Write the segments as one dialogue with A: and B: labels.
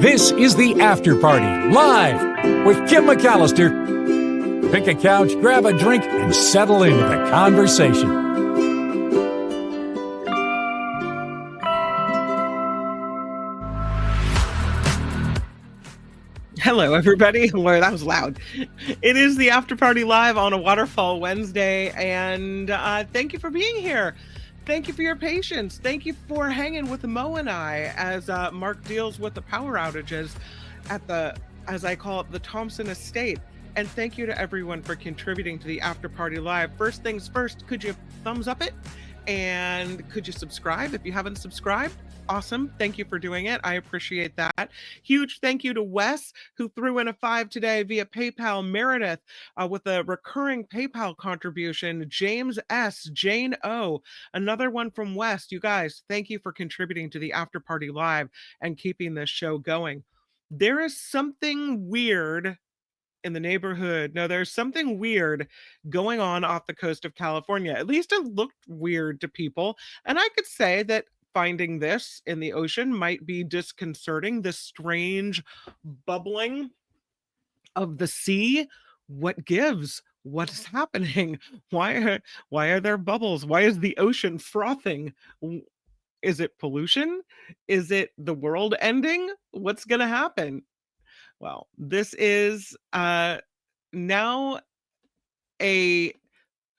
A: This is the After Party, live with Kim McAllister. Pick a couch, grab a drink, and settle into the conversation.
B: Hello, everybody. Boy, that was loud. It is the After Party live on a Waterfall Wednesday, and thank you for being here. Thank you for your patience. Thank you for hanging with Mo and I as Mark deals with the power outages at the, as I call it, the Thompson Estate. And thank you to everyone for contributing to the After Party live. First things first, could you thumbs up it? And could you subscribe if you haven't subscribed? Awesome. Thank you for doing it. I appreciate that. Huge thank you to Wes, who threw in a $5 today via PayPal. Meredith with a recurring PayPal contribution. James S. Jane O. Another one from Wes. You guys, thank you for contributing to the After Party Live and keeping this show going. There is something weird in the neighborhood. No, there's something weird going on off the coast of California. At least it looked weird to people. And I could say that finding this in the ocean might be disconcerting. This strange bubbling of the sea. What gives? What is happening? Why are there bubbles? Why is the ocean frothing? Is it pollution? Is it the world ending? What's going to happen? Well, this is now a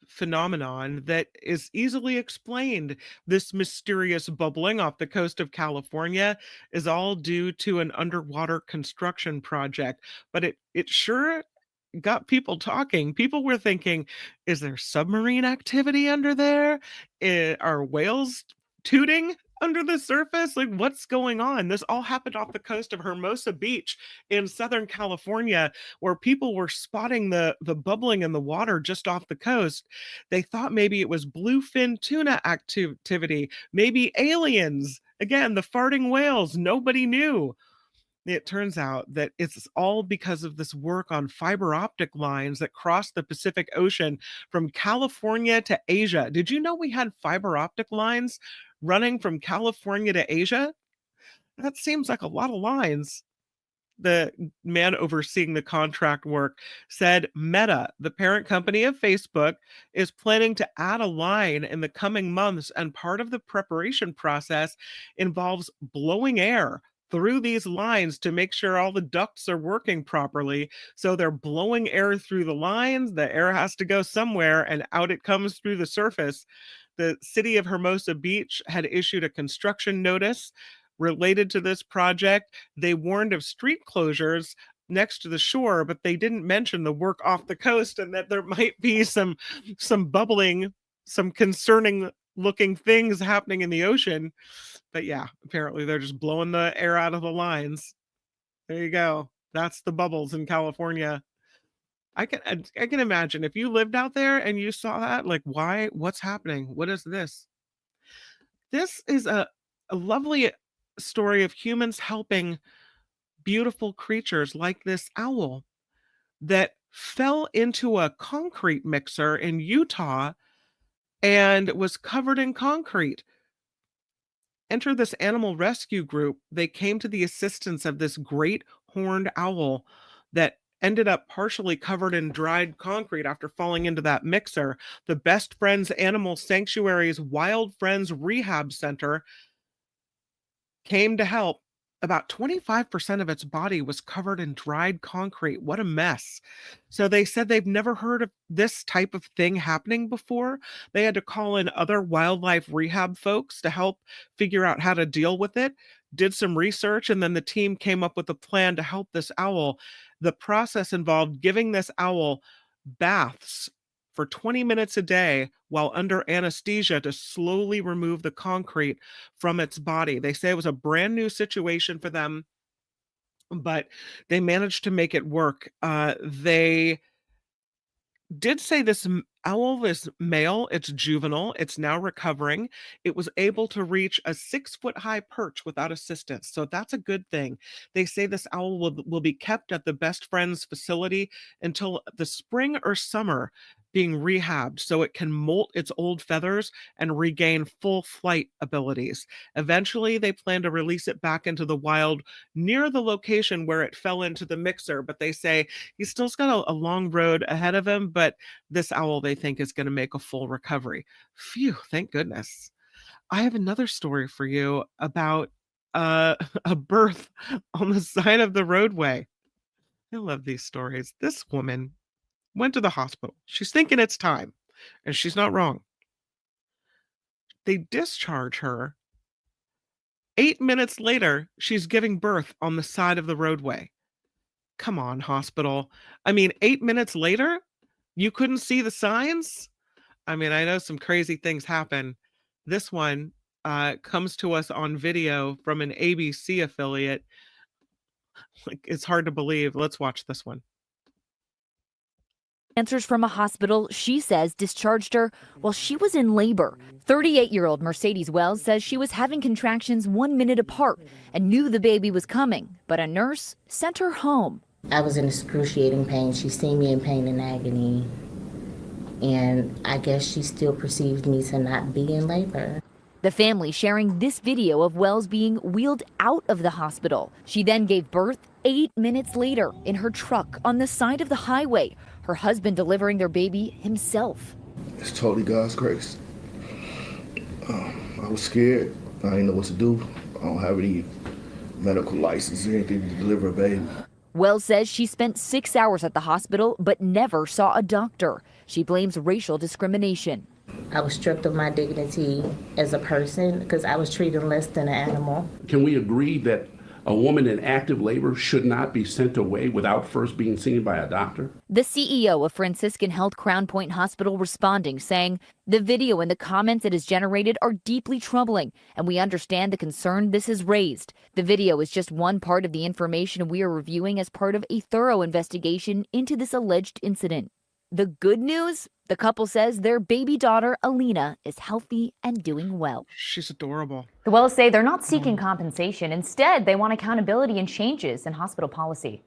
B: phenomenon that is easily explained. This mysterious bubbling off the coast of California is all due to an underwater construction project, but it sure got people talking. People were thinking, is there submarine activity under there? Are whales tooting under the surface? Like, what's going on? This all happened off the coast of Hermosa Beach in Southern California, where people were spotting the bubbling in the water just off the coast. They thought maybe it was bluefin tuna activity, maybe aliens. Again, the farting whales. Nobody knew. It turns out that it's all because of this work on fiber optic lines that cross the Pacific Ocean from California to Asia. Did you know we had fiber optic lines running from California to Asia? That seems like a lot of lines. The man overseeing the contract work said Meta, the parent company of Facebook, is planning to add a line in the coming months, and part of the preparation process involves blowing air through these lines to make sure all the ducts are working properly. So they're blowing air through the lines. The air has to go somewhere, and out it comes through the surface. The city of Hermosa Beach had issued a construction notice related to this project. They warned of street closures next to the shore, but they didn't mention the work off the coast and that there might be some bubbling, some concerning looking things happening in the ocean. But yeah, apparently they're just blowing the air out of the lines. There you go. That's the bubbles in California. I can imagine if you lived out there and you saw that, like, why? What's happening? What is this? This is a lovely story of humans helping beautiful creatures like this owl that fell into a concrete mixer in Utah and was covered in concrete. Enter this animal rescue group. They came to the assistance of this great horned owl that ended up partially covered in dried concrete after falling into that mixer. The Best Friends Animal Sanctuary's Wild Friends Rehab Center came to help. About 25% of its body was covered in dried concrete. What a mess. So they said they've never heard of this type of thing happening before. They had to call in other wildlife rehab folks to help figure out how to deal with it, did some research, and then the team came up with a plan to help this owl. The process involved giving this owl baths for 20 minutes a day while under anesthesia to slowly remove the concrete from its body. They say it was a brand new situation for them, but they managed to make it work. They did say this owl is male, it's juvenile, it's now recovering. It was able to reach a 6-foot high perch without assistance. So that's a good thing. They say this owl will be kept at the Best Friends facility until the spring or summer. being rehabbed so it can molt its old feathers and regain full flight abilities. Eventually, they plan to release it back into the wild near the location where it fell into the mixer, but they say he's still's got a long road ahead of him, but this owl they think is going to make a full recovery. Phew, thank goodness. I have another story for you about a birth on the side of the roadway. I love these stories. This woman went to the hospital. She's thinking it's time, and she's not wrong. They discharge her. 8 minutes later, she's giving birth on the side of the roadway. Come on, hospital. I mean, 8 minutes later, you couldn't see the signs? I mean, I know some crazy things happen. This one comes to us on video from an ABC affiliate. Like, it's hard to believe. Let's watch this one.
C: Answers from a hospital she says discharged her while she was in labor. 38-year-old Mercedes Wells says she was having contractions 1 minute apart and knew the baby was coming, but a nurse sent her home.
D: I was in excruciating pain. She seen me in pain and agony, and I guess she still perceived me to not be in labor.
C: The family sharing this video of Wells being wheeled out of the hospital. She then gave birth 8 minutes later in her truck on the side of the highway, her husband delivering their baby himself.
E: It's totally God's grace. I was scared. I didn't know what to do. I don't have any medical license or anything to deliver a baby.
C: Wells says she spent 6 hours at the hospital but never saw a doctor. She blames racial discrimination.
D: I was stripped of my dignity as a person because I was treated less than an animal.
F: Can we agree that a woman in active labor should not be sent away without first being seen by a doctor?
C: The CEO of Franciscan Health Crown Point Hospital responding, saying, "The video and the comments it has generated are deeply troubling, and we understand the concern this has raised. The video is just one part of the information we are reviewing as part of a thorough investigation into this alleged incident." The good news? The couple says their baby daughter, Alina, is healthy and doing well.
B: She's adorable.
G: The Wells say they're not seeking compensation. Instead, they want accountability and changes in hospital policy.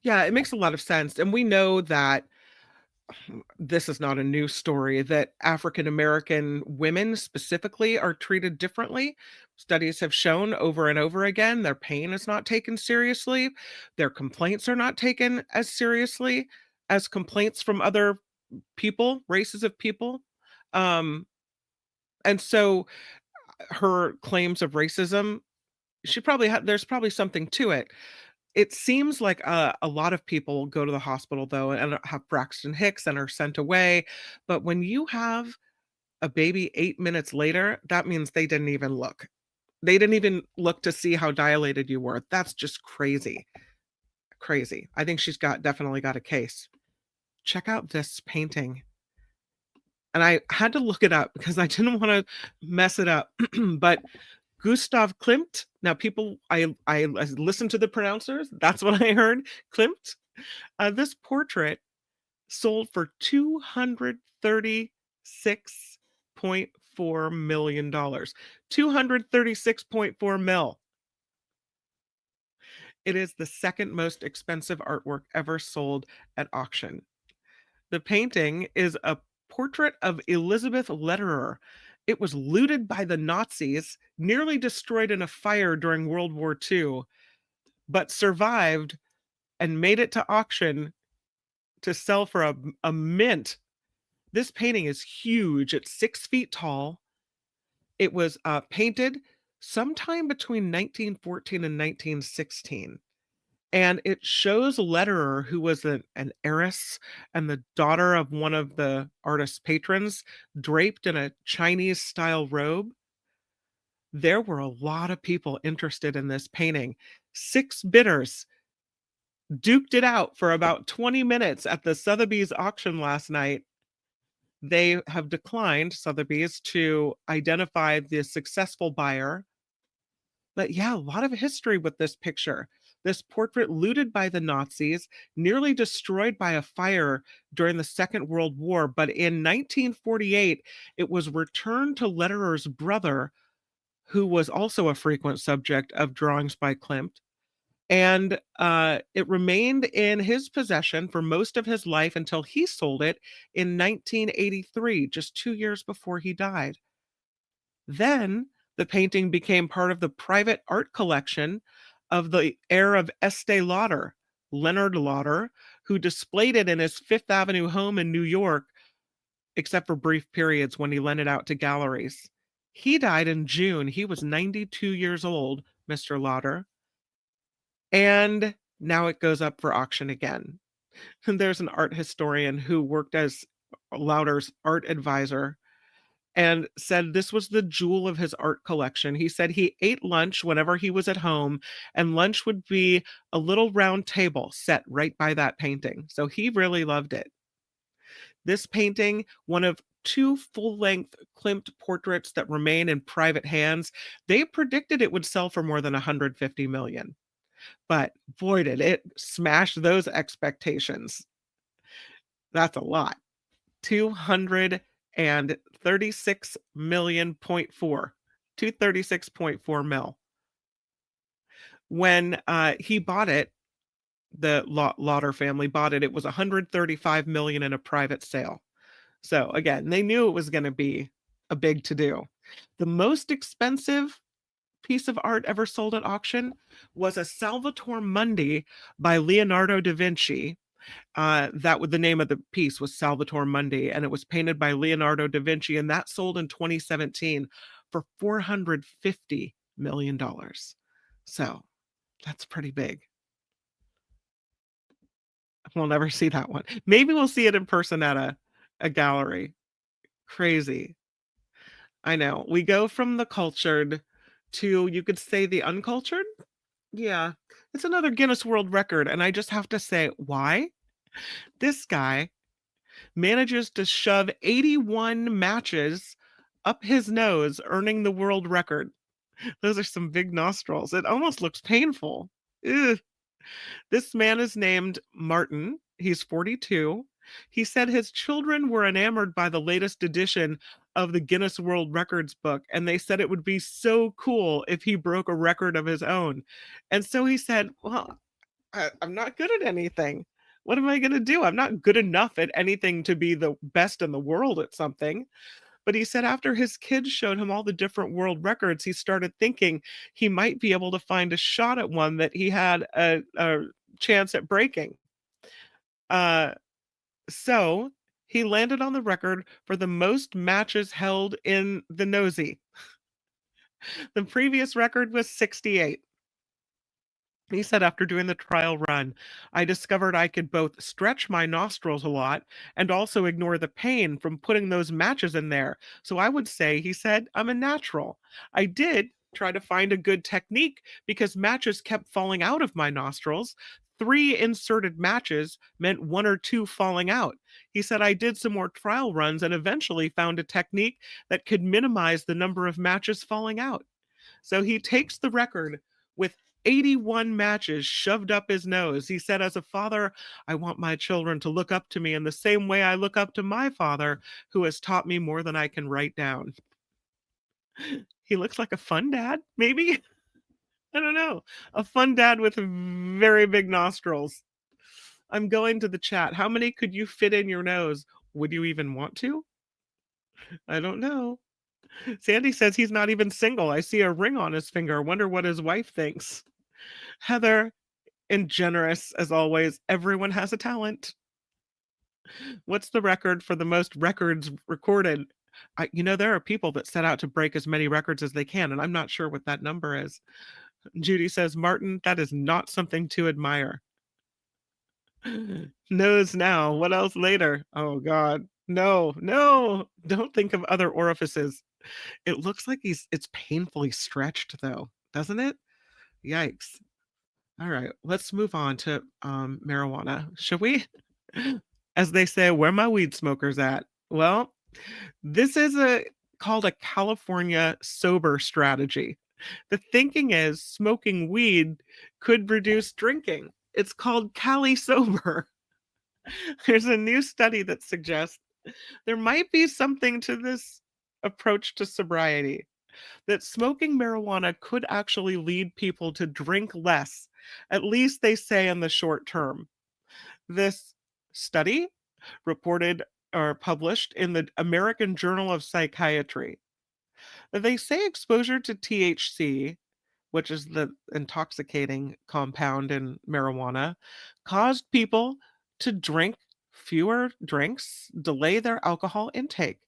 B: Yeah, it makes a lot of sense. And we know that this is not a new story, that African American women specifically are treated differently. Studies have shown over and over again their pain is not taken seriously. Their complaints are not taken as seriously as complaints from other people, races of people. Um, and so her claims of racism, there's probably something to it. It seems like a lot of people go to the hospital though and have Braxton Hicks and are sent away. But when you have a baby 8 minutes later, that means they didn't even look. They didn't even look to see how dilated you were. That's just crazy. Crazy. I think she's definitely got a case. Check out this painting. And I had to look it up because I didn't want to mess it up. But Gustav Klimt. Now, people, I listened to the pronouncers. That's what I heard. Klimt. This portrait sold for $236.4 million. $236.4 mil. It is the second most expensive artwork ever sold at auction. The painting is a portrait of Elizabeth Lederer. It was looted by the Nazis, nearly destroyed in a fire during World War II, but survived and made it to auction to sell for a mint. This painting is huge. It's 6 feet tall. It was painted sometime between 1914 and 1916. And it shows Lederer, who was an heiress and the daughter of one of the artist's patrons, draped in a Chinese-style robe. There were a lot of people interested in this painting. 6 bidders duked it out for about 20 minutes at the Sotheby's auction last night. They have declined, Sotheby's, to identify the successful buyer. But yeah, a lot of history with this picture. This portrait looted by the Nazis, nearly destroyed by a fire during the Second World War. But in 1948, it was returned to Lederer's brother, who was also a frequent subject of drawings by Klimt. And it remained in his possession for most of his life until he sold it in 1983, just 2 years before he died. Then the painting became part of the private art collection of the heir of Estee Lauder, Leonard Lauder, who displayed it in his Fifth Avenue home in New York, except for brief periods when he lent it out to galleries. He died in June. He was 92 years old, Mr. Lauder. And now it goes up for auction again. And there's an art historian who worked as Lauder's art advisor and said this was the jewel of his art collection. He said he ate lunch whenever he was at home, and lunch would be a little round table set right by that painting. So he really loved it. This painting, one of two full-length Klimt portraits that remain in private hands, they predicted it would sell for more than 150 million. But boy, did it smash those expectations. That's a lot. 236 million point four. 236.4 mil. When he bought it, the Lauder family bought it, it was 135 million in a private sale. So again, they knew it was going to be a big to-do. The most expensive piece of art ever sold at auction was a Salvator Mundi by Leonardo da Vinci. That was the name of the piece, was Salvator Mundi, and it was painted by Leonardo da Vinci, and that sold in 2017 for $450 million. So that's pretty big. We'll never see that one. Maybe we'll see it in person at a gallery. Crazy. I know. We go from the cultured to, you could say, the uncultured. Yeah, it's another Guinness World Record, and I just have to say, why? This guy manages to shove 81 matches up his nose, earning the world record. Those are some big nostrils. It almost looks painful. Ugh. This man is named Martin. He's 42. He said his children were enamored by the latest edition of the Guinness World Records book, and they said it would be so cool if he broke a record of his own. And so he said, well, I'm not good at anything. What am I going to do? I'm not good enough at anything to be the best in the world at something. But he said after his kids showed him all the different world records, he started thinking he might be able to find a shot at one that he had a chance at breaking. So he landed on the record for the most matches held in the nosy. The previous record was 68. He said after doing the trial run, I discovered I could both stretch my nostrils a lot and also ignore the pain from putting those matches in there. So I would say, he said, I'm a natural. I did try to find a good technique because matches kept falling out of my nostrils. 3 inserted matches meant 1 or 2 falling out. He said, I did some more trial runs and eventually found a technique that could minimize the number of matches falling out. So he takes the record with 81 matches shoved up his nose. He said, as a father, I want my children to look up to me in the same way I look up to my father, who has taught me more than I can write down. He looks like a fun dad, maybe? I don't know. A fun dad with very big nostrils. I'm going to the chat. How many could you fit in your nose? Would you even want to? I don't know. Sandy says he's not even single. I see a ring on his finger. Wonder what his wife thinks. Heather, and generous as always, everyone has a talent. What's the record for the most records recorded? There are people that set out to break as many records as they can, and I'm not sure what that number is. Judy says, Martin, that is not something to admire. Knows now. What else later? Oh, God. No, don't think of other orifices. It looks like it's painfully stretched, though, doesn't it? Yikes. All right, let's move on to marijuana, shall we? As they say, where my weed smokers at? Well, this is called a California sober strategy. The thinking is smoking weed could reduce drinking. It's called Cali Sober. There's a new study that suggests there might be something to this approach to sobriety, that smoking marijuana could actually lead people to drink less at least they say in the short term. This study reported or published in the American Journal of Psychiatry. They say exposure to THC, which is the intoxicating compound in marijuana, caused people to drink fewer drinks, delay their alcohol intake.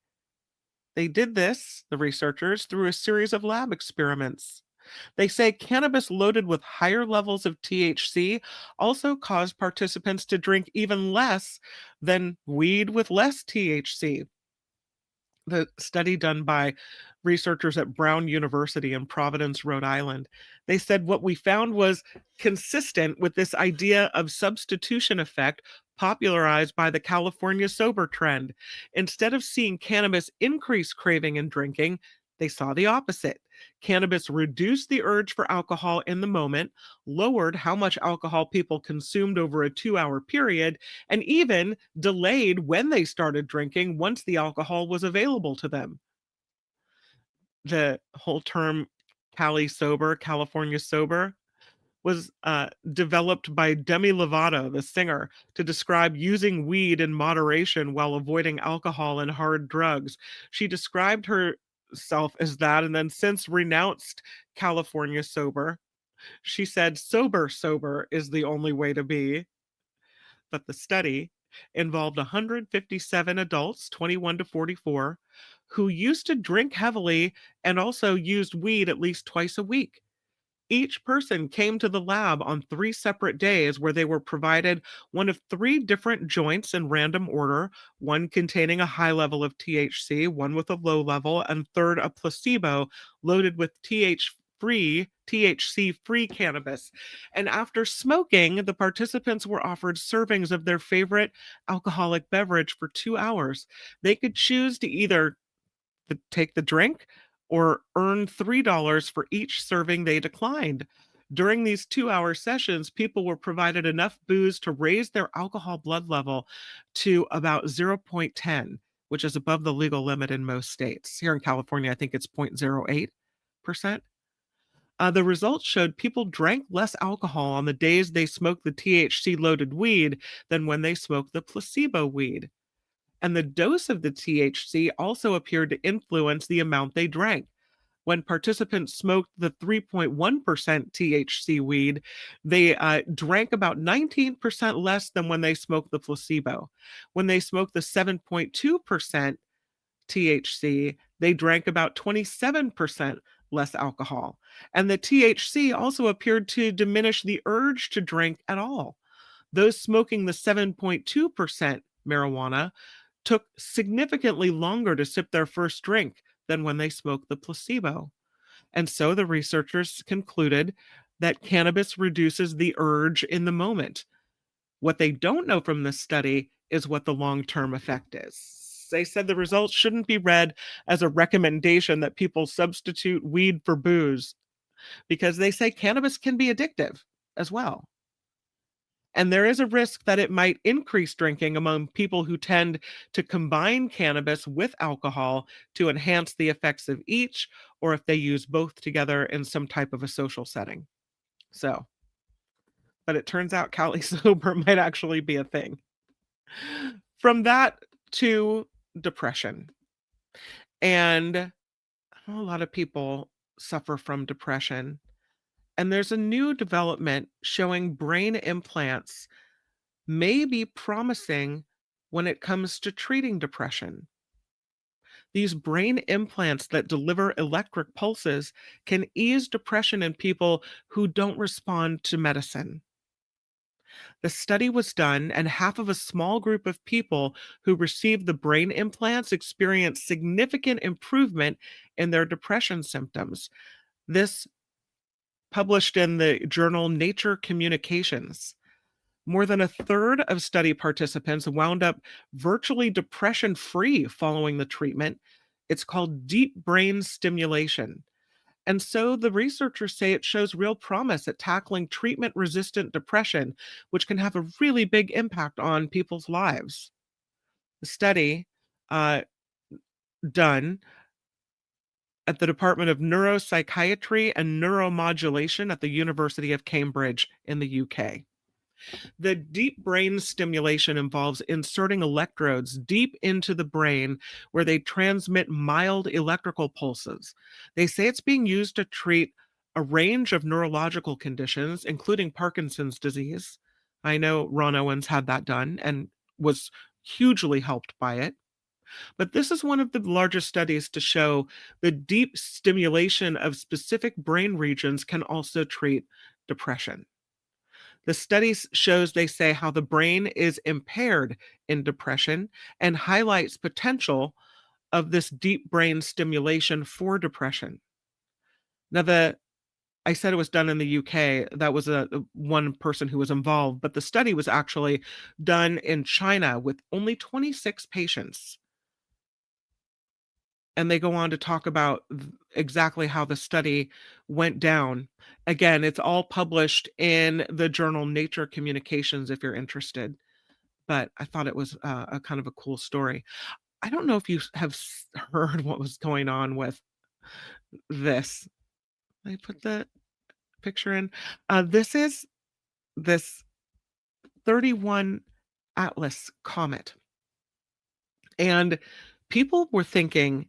B: They did this, the researchers, through a series of lab experiments. They say cannabis loaded with higher levels of THC also caused participants to drink even less than weed with less THC. The study done by researchers at Brown University in Providence, Rhode Island, they said what we found was consistent with this idea of substitution effect popularized by the California sober trend. Instead of seeing cannabis increase craving and drinking, they saw the opposite. Cannabis reduced the urge for alcohol in the moment, lowered how much alcohol people consumed over a 2-hour period, and even delayed when they started drinking once the alcohol was available to them. The whole term Cali sober, California sober, was developed by Demi Lovato, the singer, to describe using weed in moderation while avoiding alcohol and hard drugs. She described herself as that and then since renounced California sober. She said, sober is the only way to be. But the study involved 157 adults, 21 to 44, who used to drink heavily and also used weed at least twice a week. Each person came to the lab on 3 separate days where they were provided one of 3 different joints in random order, one containing a high level of THC, one with a low level, and third, a placebo loaded with THC-free cannabis. And after smoking, the participants were offered servings of their favorite alcoholic beverage for 2 hours. They could choose to either take the drink or earn $3 for each serving they declined. During these 2-hour sessions, people were provided enough booze to raise their alcohol blood level to about 0.10, which is above the legal limit in most states. Here in California, I think it's 0.08%. The results showed people drank less alcohol on the days they smoked the THC loaded weed than when they smoked the placebo weed. And the dose of the THC also appeared to influence the amount they drank. When participants smoked the 3.1% THC weed, they drank about 19% less than when they smoked the placebo. When they smoked the 7.2% THC, they drank about 27% less alcohol. And the THC also appeared to diminish the urge to drink at all. Those smoking the 7.2% marijuana took significantly longer to sip their first drink than when they smoked the placebo. And so the researchers concluded that cannabis reduces the urge in the moment. What they don't know from this study is what the long-term effect is. They said the results shouldn't be read as a recommendation that people substitute weed for booze because they say cannabis can be addictive as well. And there is a risk that it might increase drinking among people who tend to combine cannabis with alcohol to enhance the effects of each, or if they use both together in some type of a social setting. So, but it turns out Cali sober might actually be a thing. From that to depression. And a lot of people suffer from depression. And there's a new development showing brain implants may be promising when it comes to treating depression. These brain implants that deliver electric pulses can ease depression in people who don't respond to medicine. The study was done, and half of a small group of people who received the brain implants experienced significant improvement in their depression symptoms. This published in the journal Nature Communications. More than a third of study participants wound up virtually depression free following the treatment. It's called deep brain stimulation. And so the researchers say it shows real promise at tackling treatment resistant depression, which can have a really big impact on people's lives. The study done at the Department of Neuropsychiatry and Neuromodulation at the University of Cambridge in the UK. The deep brain stimulation involves inserting electrodes deep into the brain where they transmit mild electrical pulses. They say it's being used to treat a range of neurological conditions, including Parkinson's disease. I know Ron Owens had that done and was hugely helped by it. But this is one of the largest studies to show the deep stimulation of specific brain regions can also treat depression. The studies shows, they say, how the brain is impaired in depression and highlights potential of this deep brain stimulation for depression. Now, I said it was done in the UK. That was one person who was involved, but the study was actually done in China with only 26 patients. And they go on to talk about exactly how the study went down. Again, it's all published in the journal Nature Communications if you're interested. But I thought it was a kind of a cool story. I don't know if you have heard what was going on with this. I put the picture in. This is this 31 Atlas Comet. And people were thinking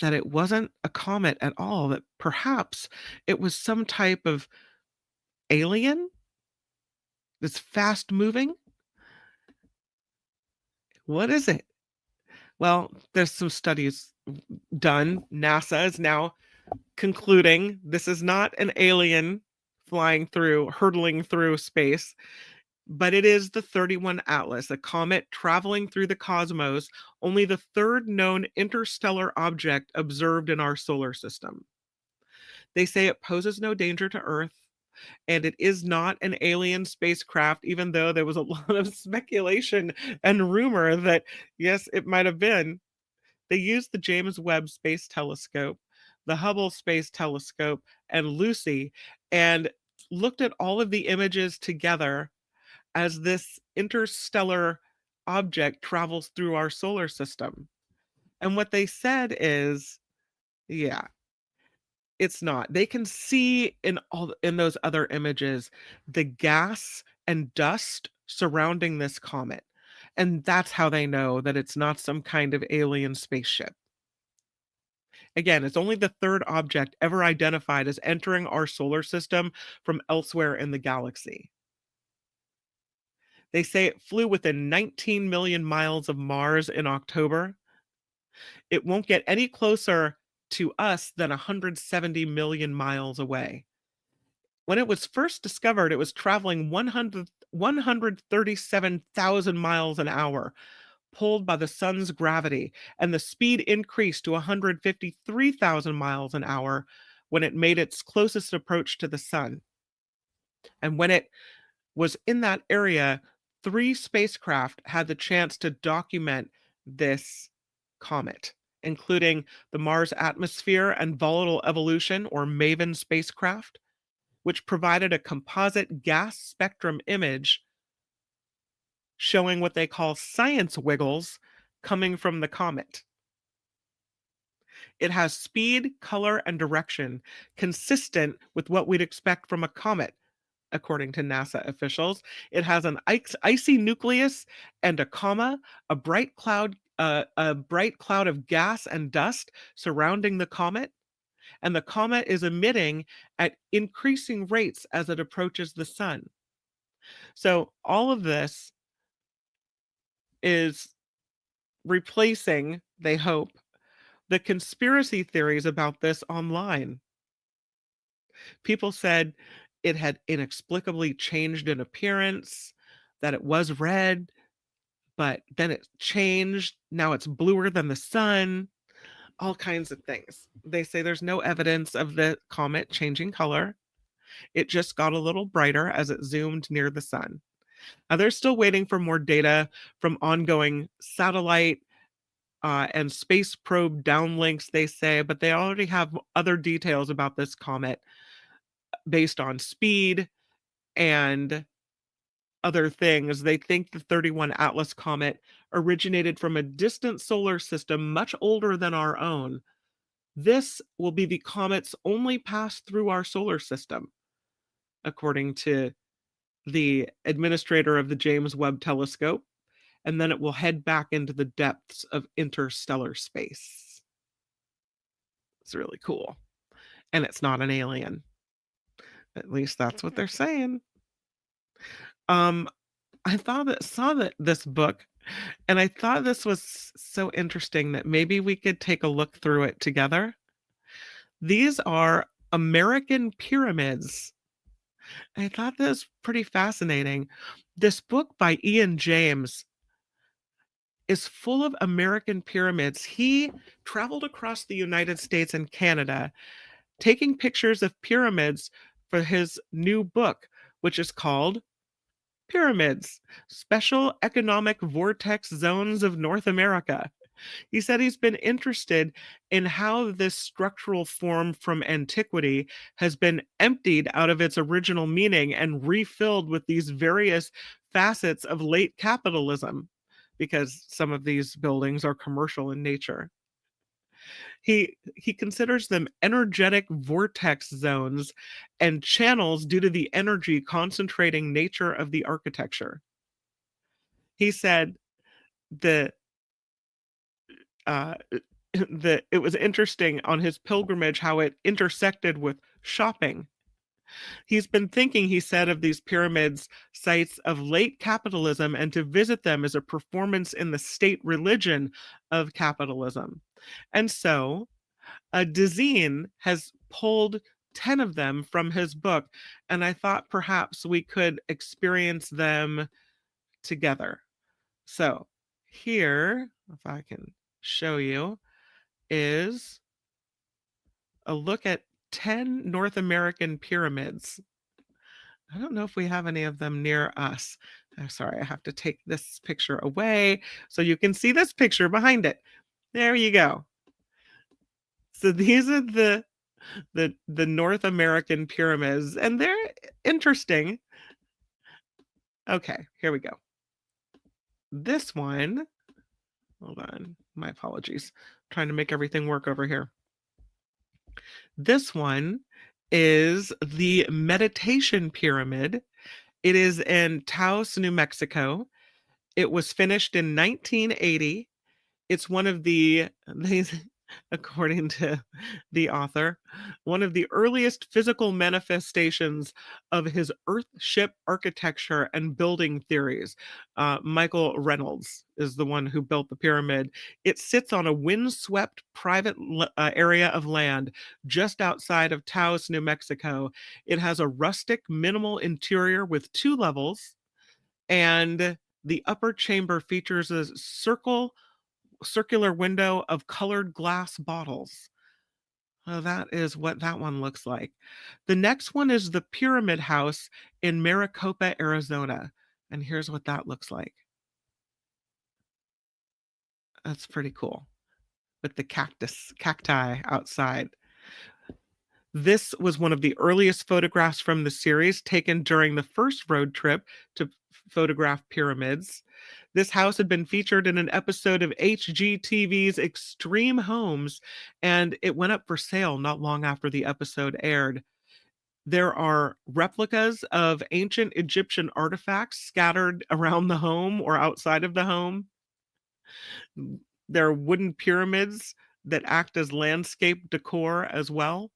B: that it wasn't a comet at all, that perhaps it was some type of alien that's fast moving. What is it? Well, there's some studies done. NASA is now concluding this is not an alien hurtling through space, but it is the 31 Atlas, a comet traveling through the cosmos, only the third known interstellar object observed in our solar system. They say it poses no danger to Earth, and it is not an alien spacecraft, even though there was a lot of speculation and rumor that, yes, it might have been. They used the James Webb Space Telescope, the Hubble Space Telescope, and Lucy, and looked at all of the images together as this interstellar object travels through our solar system. And what they said is, yeah, it's not. They can see in those other images the gas and dust surrounding this comet. And that's how they know that it's not some kind of alien spaceship. Again, it's only the third object ever identified as entering our solar system from elsewhere in the galaxy. They say it flew within 19 million miles of Mars in October. It won't get any closer to us than 170 million miles away. When it was first discovered, it was traveling 137,000 miles an hour, pulled by the sun's gravity, and the speed increased to 153,000 miles an hour when it made its closest approach to the sun. And when it was in that area, 3 spacecraft had the chance to document this comet, including the Mars Atmosphere and Volatile Evolution, or MAVEN spacecraft, which provided a composite gas spectrum image showing what they call science wiggles coming from the comet. It has speed, color, and direction consistent with what we'd expect from a comet, according to NASA officials. It has an icy nucleus and a coma, a bright cloud of gas and dust surrounding the comet, and the comet is emitting at increasing rates as it approaches the sun. So all of this is replacing, they hope, the conspiracy theories about this online. People said it had inexplicably changed in appearance, that it was red, but then it changed. Now it's bluer than the sun, all kinds of things. They say there's no evidence of the comet changing color. It just got a little brighter as it zoomed near the sun. Now, they're still waiting for more data from ongoing satellite and space probe downlinks, they say, but they already have other details about this comet based on speed and other things. They think the 31 Atlas Comet originated from a distant solar system much older than our own This will be the comet's only pass through our solar system, according to the administrator of the James Webb Telescope, and then it will head back into the depths of interstellar space. It's really cool. And it's not an alien. At least that's what they're saying. Um, I saw that this book, and I thought this was so interesting that maybe we could take a look through it together. These are American pyramids. I thought that was pretty fascinating. This book by Ian James is full of American pyramids. He traveled across the United States and Canada taking pictures of pyramids for his new book, which is called Pyramids: Special Economic Vortex Zones of North America. He said he's been interested in how this structural form from antiquity has been emptied out of its original meaning and refilled with these various facets of late capitalism, because some of these buildings are commercial in nature. He considers them energetic vortex zones and channels due to the energy concentrating nature of the architecture. He said the uh, it was interesting on his pilgrimage how it intersected with shopping. He's been thinking, he said, of these pyramids sites of late capitalism, and to visit them as a performance in the state religion of capitalism. And so Dezeen has pulled 10 of them from his book, and I thought perhaps we could experience them together. So here, if I can show you, is a look at 10 North American pyramids. I don't know if we have any of them near us. I'm sorry, I have to take this picture away so you can see this picture behind it. There you go. So these are the North American pyramids, and they're interesting. Okay, here we go. This one, hold on, my apologies. I'm trying to make everything work over here. This one is the Meditation Pyramid. It is in Taos, New Mexico. It was finished in 1980. It's one of these, according to the author, one of the earliest physical manifestations of his earthship architecture and building theories. Michael Reynolds is the one who built the pyramid. It sits on a windswept private area of land just outside of Taos, New Mexico. It has a rustic, minimal interior with 2 levels, and the upper chamber features a circular window of colored glass bottles. That is what that one looks like. The next one is the Pyramid House in Maricopa, Arizona. And here's what that looks like. That's pretty cool. With the cacti outside. This was one of the earliest photographs from the series taken during the first road trip to photograph pyramids. This house had been featured in an episode of HGTV's Extreme Homes, and it went up for sale not long after the episode aired. There are replicas of ancient Egyptian artifacts scattered around the home or outside of the home. There are wooden pyramids that act as landscape decor as well.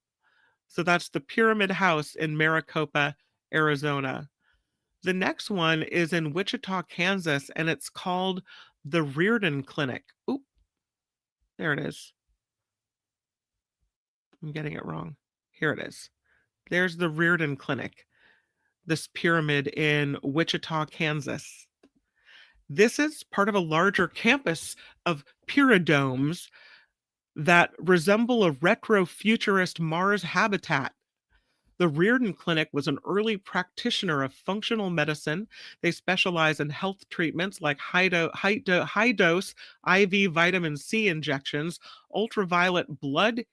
B: So that's the Pyramid House in Maricopa, Arizona. The next one is in Wichita, Kansas, and it's called the Reardon Clinic. Oop, there it is. I'm getting it wrong. Here it is. There's the Reardon Clinic, this pyramid in Wichita, Kansas. This is part of a larger campus of pyridomes that resemble a retro-futurist Mars habitat. The Reardon Clinic was an early practitioner of functional medicine. They specialize in health treatments like high-dose IV vitamin C injections, ultraviolet blood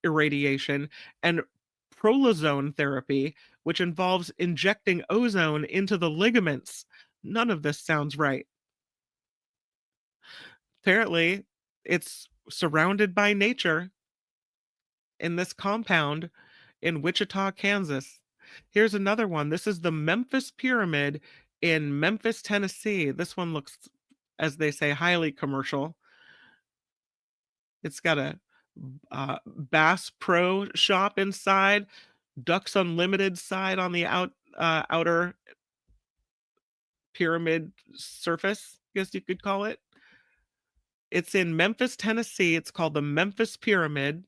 B: irradiation, and prolozone therapy, which involves injecting ozone into the ligaments. None of this sounds right. Apparently, it's surrounded by nature. in this compound in Wichita, Kansas. Here's another one. This is the Memphis Pyramid in Memphis, Tennessee. This one looks, as they say, highly commercial. It's got a Bass Pro shop inside, Ducks Unlimited side on the outer pyramid surface, I guess you could call it. It's in Memphis, Tennessee. It's called the Memphis Pyramid.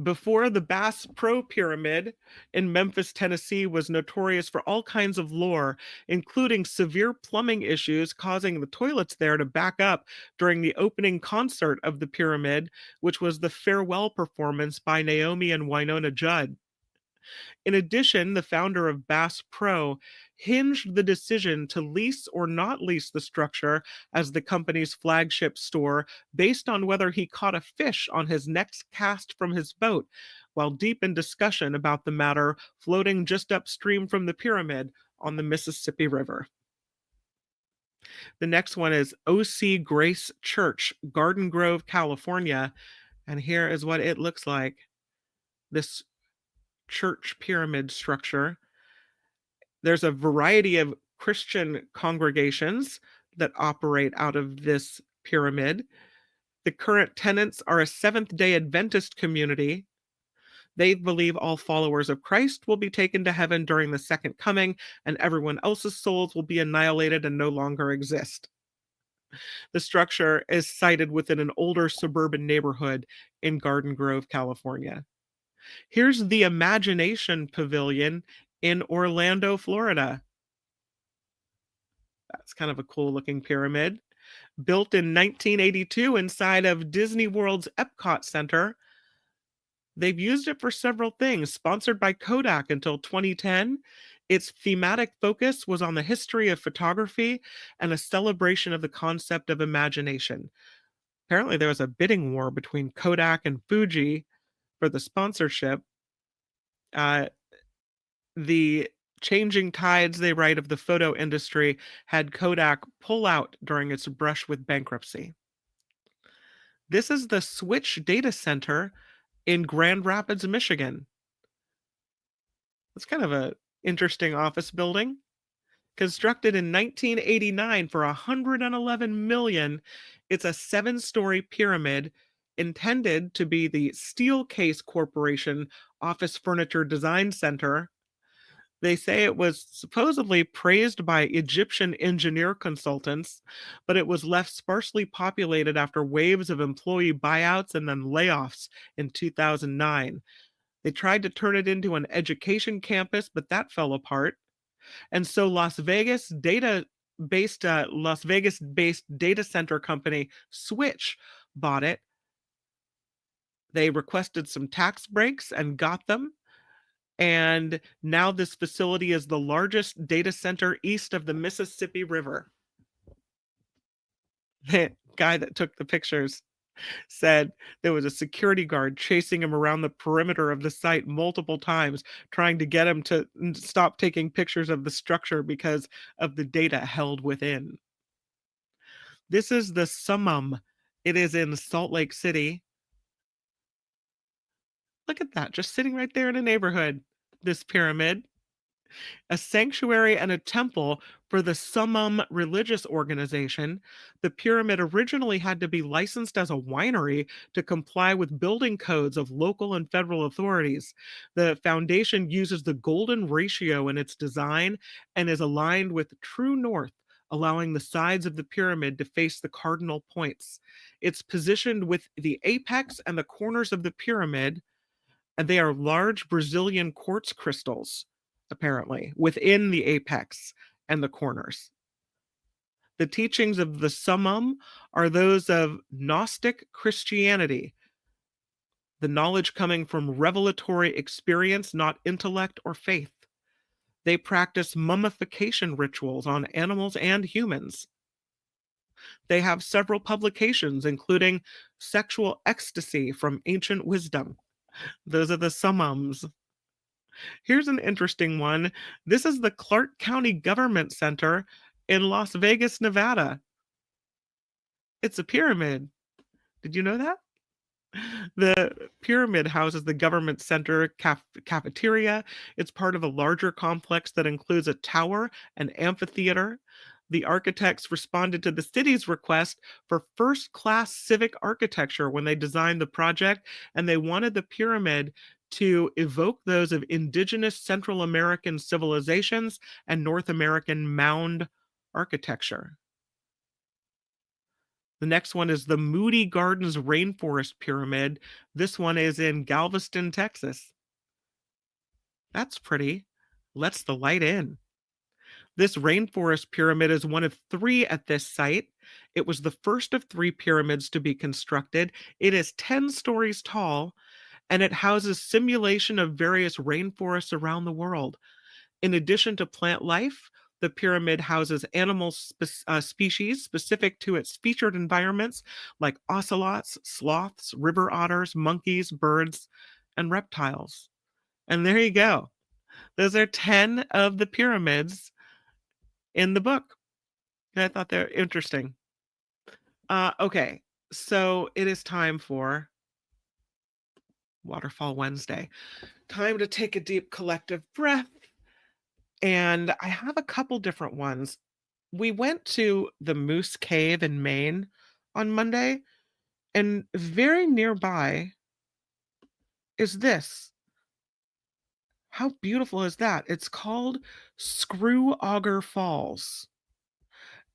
B: Before, the Bass Pro Pyramid in Memphis, Tennessee was notorious for all kinds of lore, including severe plumbing issues causing the toilets there to back up during the opening concert of the pyramid, which was the farewell performance by Naomi and Winona Judd. In addition, the founder of Bass Pro hinged the decision to lease or not lease the structure as the company's flagship store based on whether he caught a fish on his next cast from his boat, while deep in discussion about the matter floating just upstream from the pyramid on the Mississippi River. The next one is O.C. Grace Church, Garden Grove, California. And here is what it looks like. This church pyramid structure. There's a variety of Christian congregations that operate out of this pyramid. The current tenants are a Seventh-day Adventist community. They believe all followers of Christ will be taken to heaven during the second coming, and everyone else's souls will be annihilated and no longer exist. The structure is sited within an older suburban neighborhood in Garden Grove, California. Here's the Imagination Pavilion in Orlando, Florida. That's kind of a cool looking pyramid. Built in 1982 inside of Disney World's Epcot Center. They've used it for several things. Sponsored by Kodak until 2010, its thematic focus was on the history of photography and a celebration of the concept of imagination. Apparently, there was a bidding war between Kodak and Fuji for the sponsorship. The changing tides, they write, of the photo industry had Kodak pull out during its brush with bankruptcy. This is the Switch Data Center in Grand Rapids, Michigan. It's kind of an interesting office building. Constructed in 1989 for $111 million, it's a 7-story pyramid intended to be the Steelcase Corporation Office Furniture Design Center. They say it was supposedly praised by Egyptian engineer consultants, but it was left sparsely populated after waves of employee buyouts and then layoffs in 2009. They tried to turn it into an education campus, but that fell apart. And so Las Vegas-based data center company Switch bought it. They requested some tax breaks and got them. And now this facility is the largest data center east of the Mississippi River. The guy that took the pictures said there was a security guard chasing him around the perimeter of the site multiple times, trying to get him to stop taking pictures of the structure because of the data held within. This is the summum. It is in Salt Lake City. Look at that, just sitting right there in a neighborhood, this pyramid. A sanctuary and a temple for the Summum religious organization. The pyramid originally had to be licensed as a winery to comply with building codes of local and federal authorities. The foundation uses the golden ratio in its design and is aligned with true north, allowing the sides of the pyramid to face the cardinal points. It's positioned with the apex and the corners of the pyramid, and they are large Brazilian quartz crystals, apparently, within the apex and the corners. The teachings of the summum are those of Gnostic Christianity, the knowledge coming from revelatory experience, not intellect or faith. They practice mummification rituals on animals and humans. They have several publications, including Sexual Ecstasy from Ancient Wisdom. Those are the summums. Here's an interesting one. This is the Clark County Government Center in Las Vegas, Nevada. It's a pyramid. Did you know that? The pyramid houses the government center cafeteria. It's part of a larger complex that includes a tower, an amphitheater. The architects responded to the city's request for first class civic architecture when they designed the project, and they wanted the pyramid to evoke those of indigenous Central American civilizations and North American mound architecture. The next one is the Moody Gardens Rainforest Pyramid. This one is in Galveston, Texas. That's pretty. Lets the light in. This rainforest pyramid is one of 3 at this site. It was the first of 3 pyramids to be constructed. It is 10 stories tall, and it houses simulation of various rainforests around the world. In addition to plant life, the pyramid houses animal species specific to its featured environments, like ocelots, sloths, river otters, monkeys, birds, and reptiles. And there you go. Those are 10 of the pyramids in the book. And I thought they're interesting. Okay, so it is time for Waterfall Wednesday. Time to take a deep collective breath. And I have a couple different ones. We went to the Moose Cave in Maine on Monday, and very nearby is this. How beautiful is that? It's called Screw Auger Falls.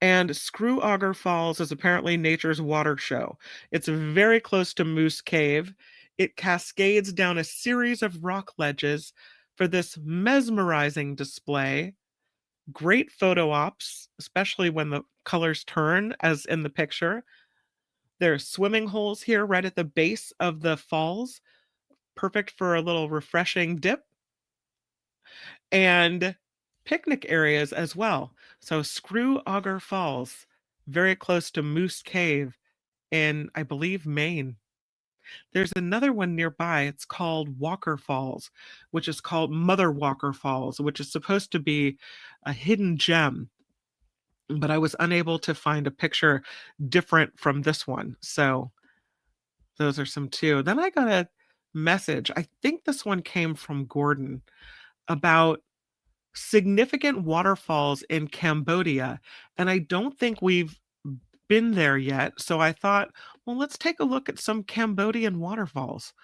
B: And Screw Auger Falls is apparently nature's water show. It's very close to Moose Cave. It cascades down a series of rock ledges for this mesmerizing display. Great photo ops, especially when the colors turn, as in the picture. There are swimming holes here right at the base of the falls, perfect for a little refreshing dip, and picnic areas as well. So Screw Auger Falls, very close to Moose Cave in, I believe, Maine. There's another one nearby. It's called Walker Falls, which is called Mother Walker Falls, which is supposed to be a hidden gem. But I was unable to find a picture different from this one. So those are some too. Then I got a message. I think this one came from Gordon about significant waterfalls in Cambodia. And I don't think we've been there yet. So I thought, well, let's take a look at some Cambodian waterfalls.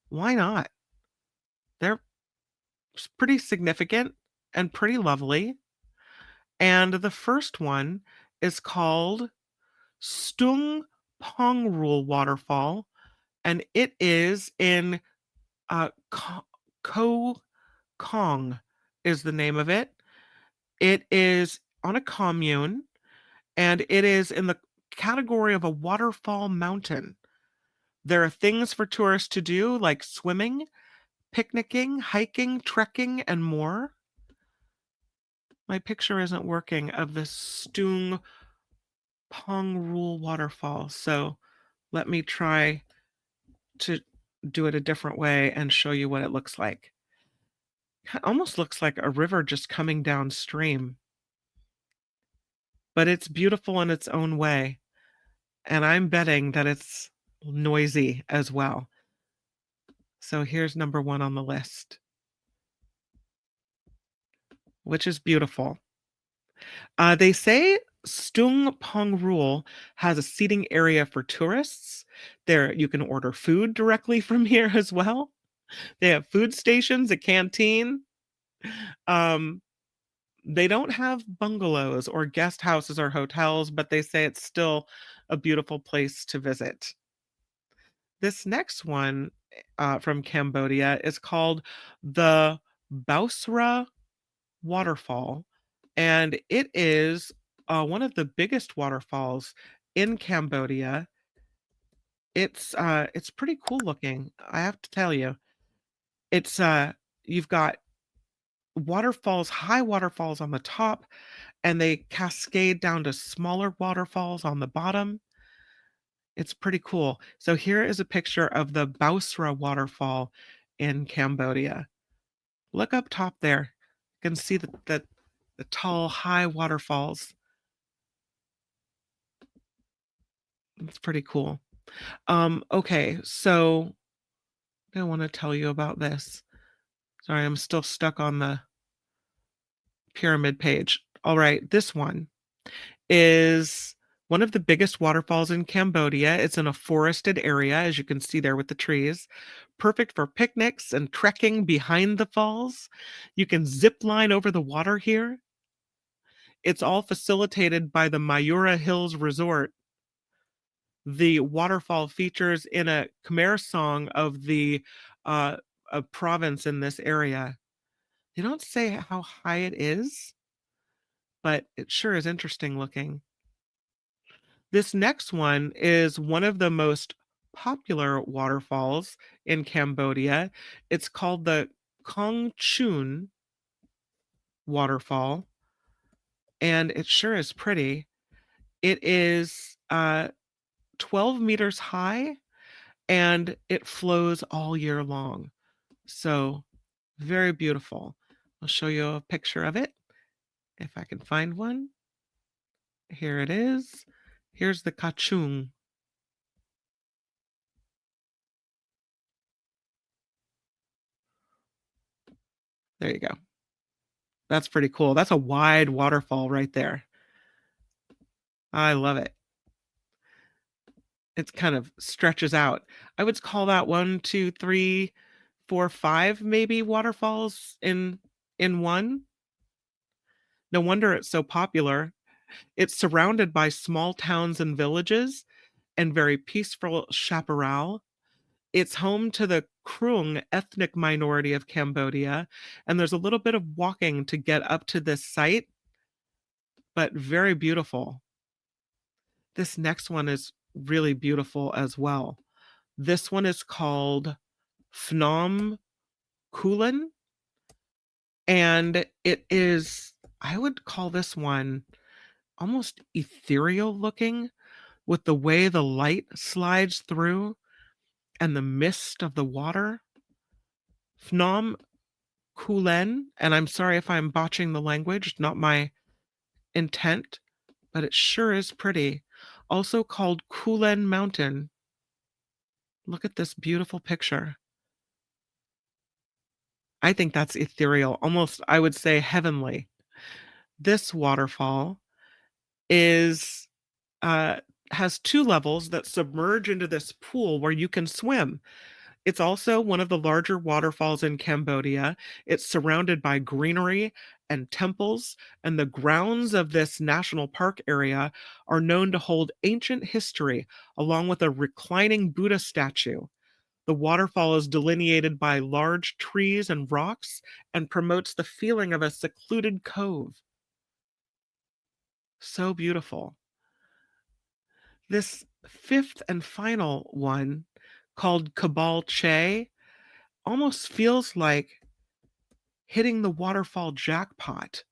B: Why not? They're pretty significant and pretty lovely. And the first one is called Stung Pongrul Waterfall, and it is in Ko Kong is the name of it. It is on a commune, and it is in the category of a waterfall mountain. There are things for tourists to do like swimming, picnicking, hiking, trekking, and more. My picture isn't working of the Stung Pongrul waterfall, so let me try to do it a different way and show you what it looks like. It almost looks like a river just coming downstream, but it's beautiful in its own way, and I'm betting that it's noisy as well. So here's number 1 on the list, which is beautiful. They say Stung Pongrul has a seating area for tourists. There, you can order food directly from here as well. They have food stations, a canteen. They don't have bungalows or guest houses or hotels, but they say it's still a beautiful place to visit. This next one from Cambodia is called the Bausra Waterfall, and it is one of the biggest waterfalls in Cambodia. It's pretty cool looking, I have to tell you. It's you've got waterfalls, high waterfalls on the top, and they cascade down to smaller waterfalls on the bottom. It's pretty cool. So here is a picture of the Bausra waterfall in Cambodia. Look up top there. You can see the tall, high waterfalls. It's pretty cool. Okay, so I want to tell you about this. Sorry, I'm still stuck on the pyramid page. All right, this one is one of the biggest waterfalls in Cambodia. It's in a forested area, as you can see there with the trees. Perfect for picnics and trekking behind the falls. You can zip line over the water here. It's all facilitated by the Mayura Hills Resort. The waterfall features in a Khmer song of the uh, a province in this area. They don't say how high it is, but it sure is interesting looking. This next one is one of the most popular waterfalls in Cambodia. It's called the Kong Chun waterfall, and it sure is pretty. It is 12 meters high and it flows all year long. So, very beautiful. I'll show you a picture of it if I can find one. Here it is. Here's the Kachung. There you go. That's pretty cool. That's a wide waterfall right there. I love it. It kind of stretches out. I would call that 1, 2, 3, 4, 5 maybe waterfalls in one. No wonder it's so popular. It's surrounded by small towns and villages and very peaceful chaparral. It's home to the Kroong ethnic minority of Cambodia, and there's a little bit of walking to get up to this site, but very beautiful. This next one is really beautiful as well. This one is called Phnom Kulen, and it is, I would call this one almost ethereal looking with the way the light slides through and the mist of the water. Phnom Kulen, and I'm sorry if I'm botching the language, not my intent, but it sure is pretty. Also called Kulen Mountain. Look at this beautiful picture. I think that's ethereal, almost, I would say, heavenly. This waterfall is uh, has 2 levels that submerge into this pool where you can swim. It's also one of the larger waterfalls in Cambodia. It's surrounded by greenery and temples, and the grounds of this national park area are known to hold ancient history, along with a reclining Buddha statue. The waterfall is delineated by large trees and rocks and promotes the feeling of a secluded cove. So beautiful. This fifth and final one, called Kabal Che, almost feels like hitting the waterfall jackpot.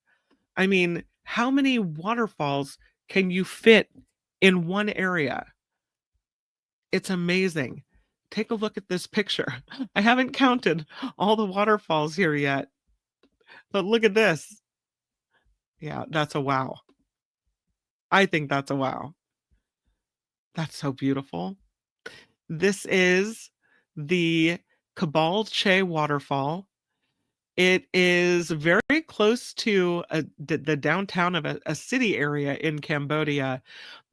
B: I mean, how many waterfalls can you fit in one area? It's amazing. Take a look at this picture. I haven't counted all the waterfalls here yet, but look at this. Yeah, that's a wow. I think that's a wow. That's so beautiful. This is the Kabal Che waterfall. It is very close to the downtown of a city area in Cambodia,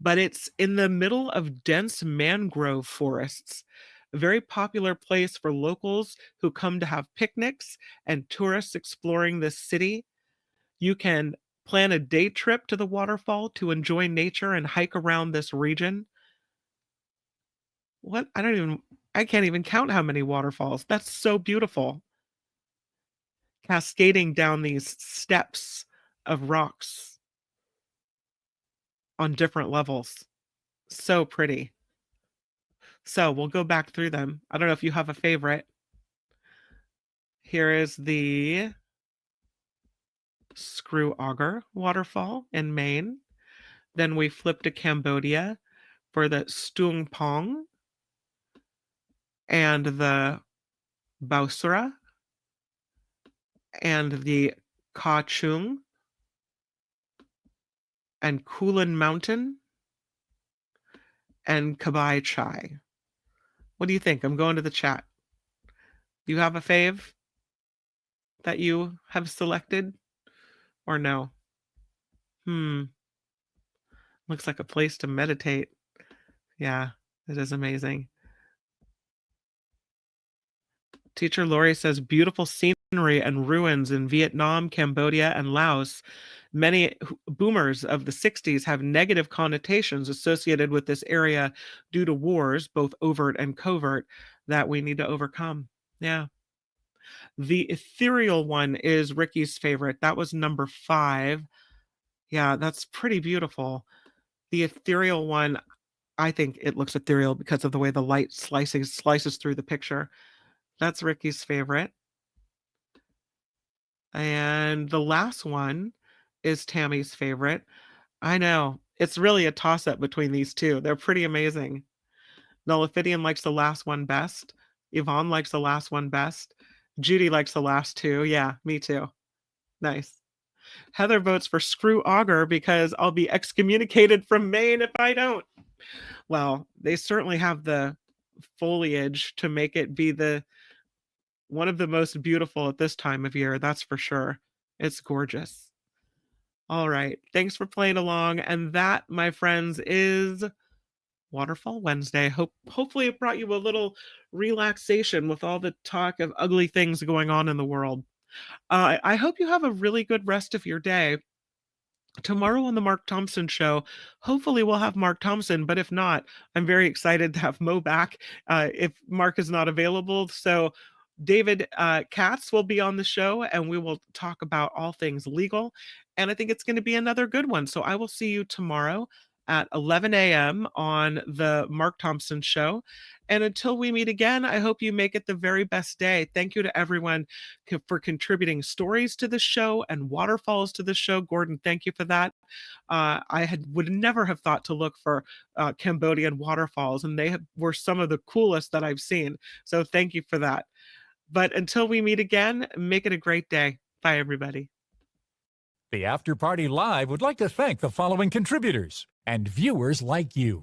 B: but it's in the middle of dense mangrove forests. A very popular place for locals who come to have picnics and tourists exploring this city. You can plan a day trip to the waterfall to enjoy nature and hike around this region. What? I can't even count how many waterfalls. That's so beautiful. Cascading down these steps of rocks on different levels. So pretty. So we'll go back through them. I don't know if you have a favorite. Here is the Screw Auger waterfall in Maine. Then we flip to Cambodia for the Stung Pong and the Bausura and the Ka Chung and Kulen Mountain and Kabai Chai. What do you think? I'm going to the chat. Do you have a fave that you have selected or no? Looks like a place to meditate. Yeah, it is amazing. Teacher Lori says beautiful scenery and ruins in Vietnam, Cambodia, and Laos. Many boomers of the 60s have negative connotations associated with this area due to wars, both overt and covert, that we need to overcome. Yeah. The ethereal one is Ricky's favorite. That was number 5. Yeah, that's pretty beautiful. The ethereal one, I think it looks ethereal because of the way the light slices through the picture. That's Ricky's favorite. And the last one is Tammy's favorite. I know. It's really a toss-up between these two. They're pretty amazing. Nullifidian likes the last one best. Yvonne likes the last one best. Judy likes the last two. Yeah, me too. Nice. Heather votes for Screw Auger because I'll be excommunicated from Maine if I don't. Well, they certainly have the foliage to make it be one of the most beautiful at this time of year, that's for sure. It's gorgeous. All right. Thanks for playing along. And that, my friends, is Waterfall Wednesday. Hopefully it brought you a little relaxation with all the talk of ugly things going on in the world. I hope you have a really good rest of your day. Tomorrow on the Mark Thompson Show, hopefully we'll have Mark Thompson, but if not, I'm very excited to have Mo back if Mark is not available. So David Katz will be on the show, and we will talk about all things legal. And I think it's going to be another good one. So I will see you tomorrow at 11 a.m. on the Mark Thompson Show. And until we meet again, I hope you make it the very best day. Thank you to everyone for contributing stories to the show and waterfalls to the show. Gordon, thank you for that. Would never have thought to look for Cambodian waterfalls, and they were some of the coolest that I've seen. So thank you for that. But until we meet again, make it a great day. Bye, everybody.
A: The After Party Live would like to thank the following contributors and viewers like you.